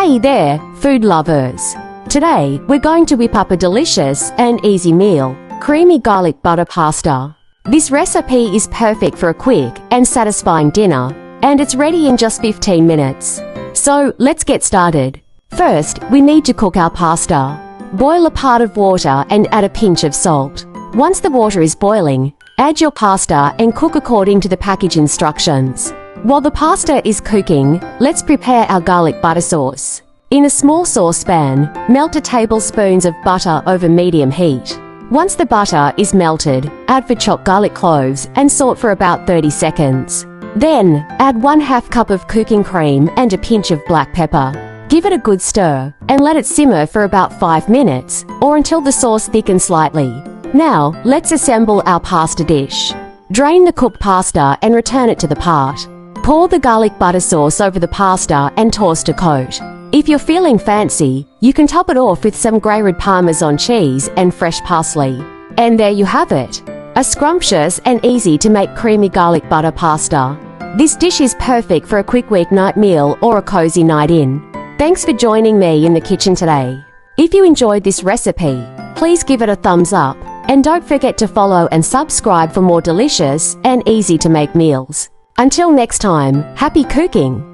Hey there, food lovers! Today, we're going to whip up a delicious and easy meal, creamy garlic butter pasta. This recipe is perfect for a quick and satisfying dinner, and it's ready in just 15 minutes. So, let's get started. First, we need to cook our pasta. Boil a part of water and add a pinch of salt. Once the water is boiling, add your pasta and cook according to the package instructions. While the pasta is cooking, let's prepare our garlic butter sauce. In a small saucepan, melt a tablespoon of butter over medium heat. Once the butter is melted, add the chopped garlic cloves and salt for about 30 seconds. Then, add 1/2 cup of cooking cream and a pinch of black pepper. Give it a good stir and let it simmer for about 5 minutes or until the sauce thickens slightly. Now, let's assemble our pasta dish. Drain the cooked pasta and return it to the pot. Pour the garlic butter sauce over the pasta and toss to coat. If you're feeling fancy, you can top it off with some grated Parmesan cheese and fresh parsley. And there you have it, a scrumptious and easy to make creamy garlic butter pasta. This dish is perfect for a quick weeknight meal or a cozy night in. Thanks for joining me in the kitchen today. If you enjoyed this recipe, please give it a thumbs up and don't forget to follow and subscribe for more delicious and easy to make meals. Until next time, happy cooking!